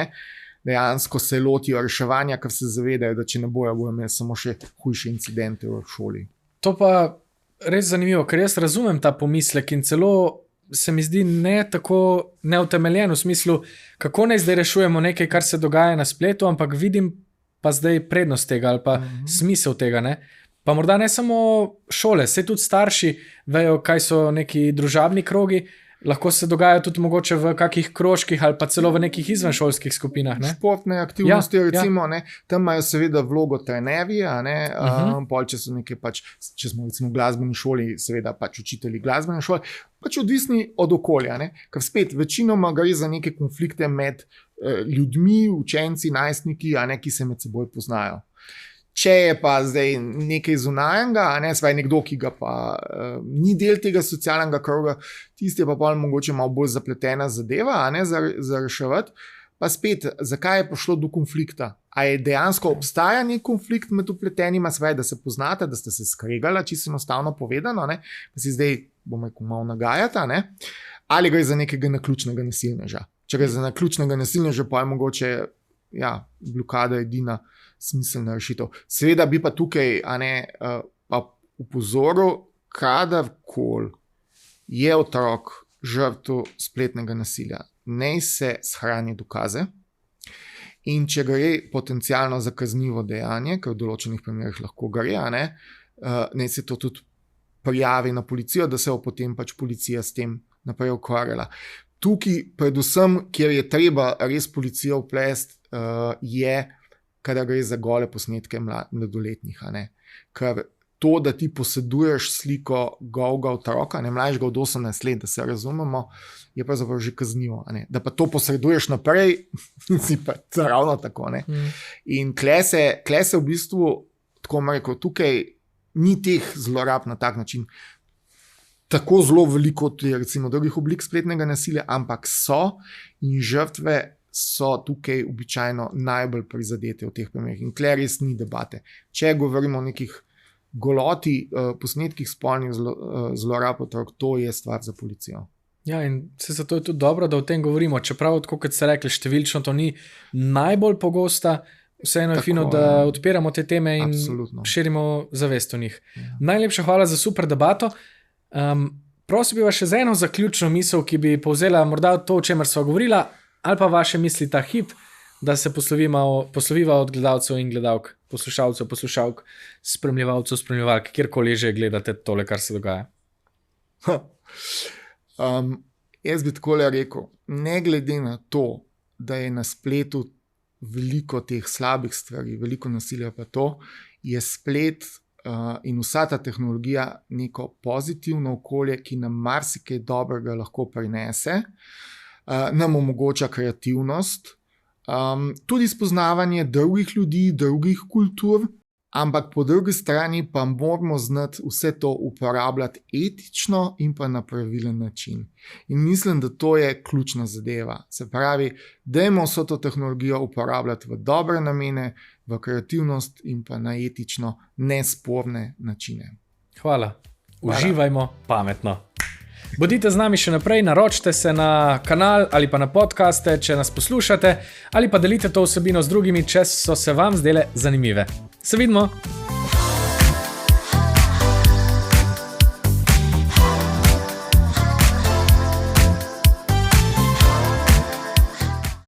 Speaker 1: dejansko se lotijo reševanja, ker se zavedajo, da če ne bojo imeli samo še hujše incidente v šoli.
Speaker 2: To pa res zanimivo, ker jaz razumem ta pomislek in celo se mi zdi ne tako neutemeljen v smislu, kako naj zdaj rešujemo nekaj, kar se dogaja na spletu, ampak vidim pa zdaj prednost tega ali pa smisel tega. Pa morda ne samo šole, saj tudi starši vejo, kaj so neki družabni krogi, lahko se dogaja tudi mogoče v kakih krožkih ali pa celo v nekih izvenšolskih skupinah.
Speaker 1: Športne aktivnosti, recimo, tam imajo seveda vlogo trenerji, pol, če so neke če smo recimo v glasbeni šoli, seveda učitelji glasbene šole, odvisni od okolja, ker spet večinoma gre za neke konflikte med ljudmi, učenci, najstniki, ki se med seboj poznajo. Če je pa zdaj nekaj zunanjega, nekdo, ki ga pa ni del tega socialnega kroga, tisti je pa pol mogoče malo bolj zapletena zadeva, za reševati. Pa spet, zakaj je prišlo do konflikta? A je dejansko obstaja nek konflikt med vpletenima, da se poznate, da ste se skregala, čisto enostavno povedano, pa si zdaj, bomo rekel, malo nagajata, ali gre za nekega naključnega nasilneža. Če gre za naključnega nasilneža, pa je mogoče, blokada edina smiselna rešitev. Seveda bi pa tukaj upozoril, kadarkoli je otrok žrtev spletnega nasilja, naj se shrani dokaze In če gre potencialno za kaznivo dejanje, ker v določenih primerih lahko gre, naj se to tudi prijavi na policijo, da se bo potem pač policija s tem naprej ukvarjala. Tukaj, predvsem, kjer je treba res policijo vplesti, je, kadar gre za gole posnetke mladoletnih. Ker to, da ti poseduješ sliko golega otroka, mlajšega od 18 let, da se razumemo, je pravzaprav že kaznivo. Da pa to posreduješ naprej, si pa ravno tako. In kle se v bistvu, tako bom rekel, tukaj ni teh zlorab na tak način. Tako zelo veliko tudi recimo drugih oblik spletnega nasilja, ampak so in žrtve so tukaj običajno najbolj prizadete v teh primerih. In kle res ni debate. Če govorimo o nekih goloti posnetkih spolnih zlorab otrok, to je stvar za policijo.
Speaker 2: Ja, in zato je tudi dobro, da o tem govorimo. Čeprav, kot ste rekli, številčno to ni najbolj pogosta, vseeno je fino, da odpiramo te teme in širimo zavest o njih. Ja. Najlepša hvala za super debato. Prosim bi vas še za eno zaključno misel, ki bi povzela morda to, o čemer sva govorila, ali pa vaše misli ta hip, da se posloviva od gledalcev in gledalk, poslušalcev, poslušalk, spremljevalcev, spremljevalk, kjerkoli že gledate tole, kar se dogaja.
Speaker 1: Jaz bi takole rekel, ne glede na to, da je na spletu veliko teh slabih stvari, veliko nasilja pa to, je splet in vsa ta tehnologija neko pozitivno okolje, ki nam marsikaj dobrega lahko prinese, nam omogoča kreativnost, tudi spoznavanje drugih ljudi, drugih kultur, ampak po drugi strani pa moramo znati vse to uporabljati etično in pa na pravilen način. In mislim, da to je ključna zadeva. Se pravi, dajmo vso to tehnologijo uporabljati v dobre namene, v kreativnost in pa na etično nesporne načine.
Speaker 2: Hvala. Uživajmo pametno. Bodite z nami še naprej, naročite se na kanal ali pa na podcaste, če nas poslušate, ali pa delite to vsebino z drugimi, če so se vam zdele zanimive. Se vidimo!